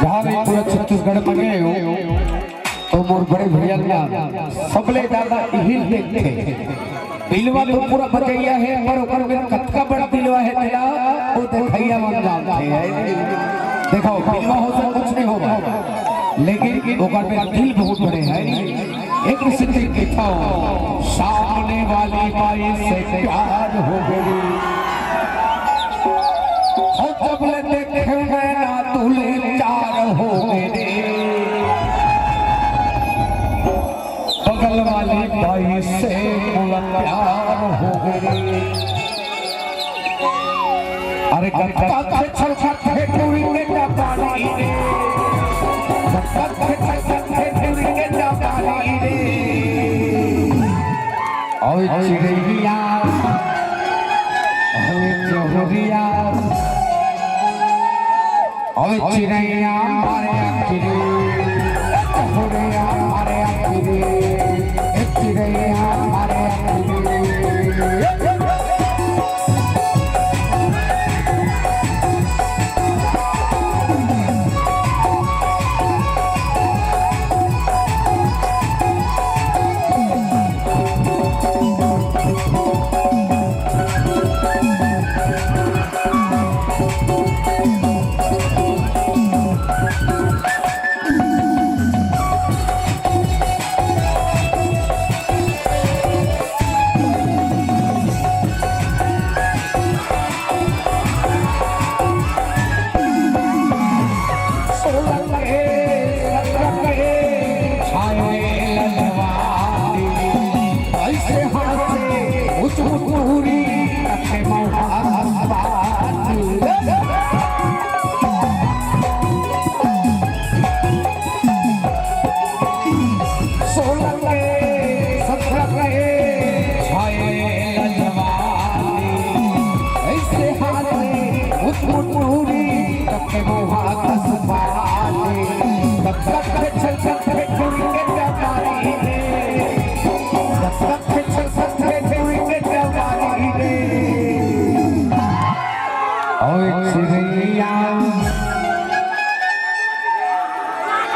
जहाँ भी पूरा छत्तीसगढ़ में गए हो तो मोर बड़े भैया ना सबले ज्यादा हिल देखते दिलवा तो पूरा बजैया है पर ऊपर में कतका बड़ा दिलवा है तेरा वो देखैया मन जानते है। देखो दिलवा हो तो कुछ नहीं होगा लेकिन ऊपर में दिल बहुत बड़े है। एक सिद्धि देखो सामने वाली बाई से प्यार हो गई और जब ले देखे ना तुले चार हो गए बगल वाली बाई से प्यार हो गई। अरे गत्ता के छल छल टूरी के डबाली रे गत्ता के छल छल टूरी के डबाली रे ओए चिड़ैया ओए चौरिया ओए चिड़ैया मारे अखिरे चौरिया मारे अखिरे चिड़ैया मारे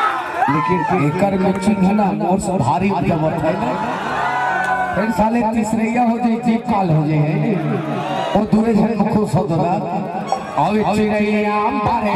एकर में चिन्ह ना मोर से भारी जबत है ना फिर साले तीसरैया हो जाए जीप काल हो जाए और दूरे झड़ में खुश हो दोला आवे चिड़ैया मारे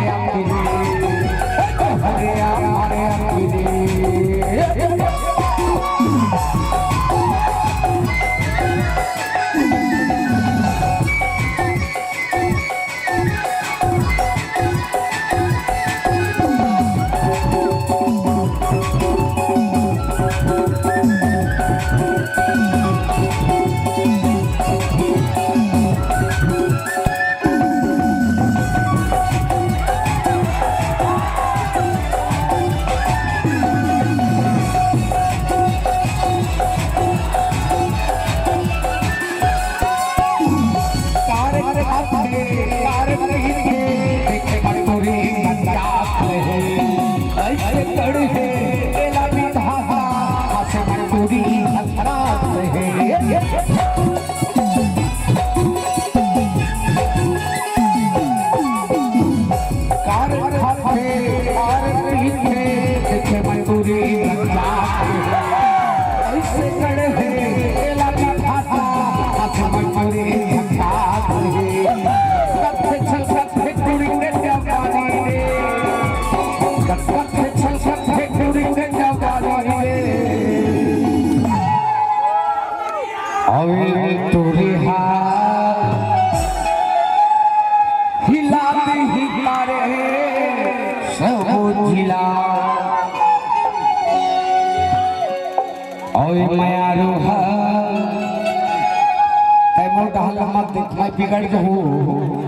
बिगड़ के हो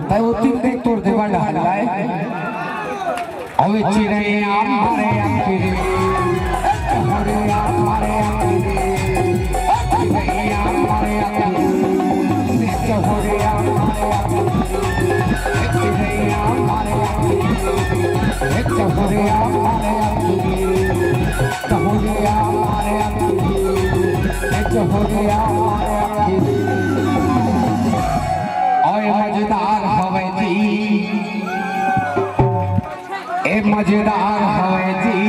तय वो तीन दिन तोड़ देवा डाल लाए अवे चिड़ैया मारे अखिरे चिड़ैया मारे अखिरे चिड़ैया मारे अखिरे चिड़ैया मारे अखिरे चिड़ैया मारे अखिरे चिड़ैया मारे अखिरे चिड़ैया मारे अखिरे चिड़ैया मारे अखिरे मजेदार हवे जी ए मजेदार है जी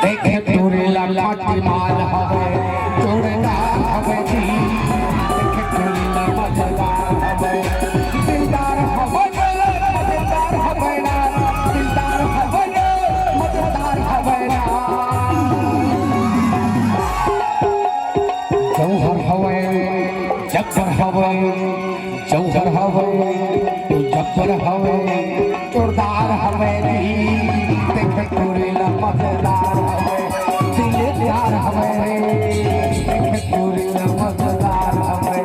देखे तोरे लाठी माल है जोरदार है जी देखे तोरे मजेदार है दिलदार है मजेदार है ना दिलदार है मजेदार है ना जौहर हवे जब्बर हवे जौहर हवे जब्बर हवे जोरदार हवे देखे तोरे मजेदार हवे दिलदार हवे देखे तोरे मजेदार हवे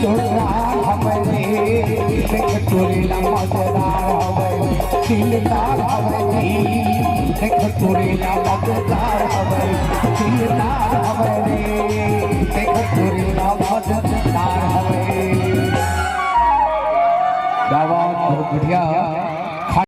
जोरदार हवे देखे तोरे मजेदार हवे दिलदार हवे देखे तोरे मजेदार हवे दिलदार हवे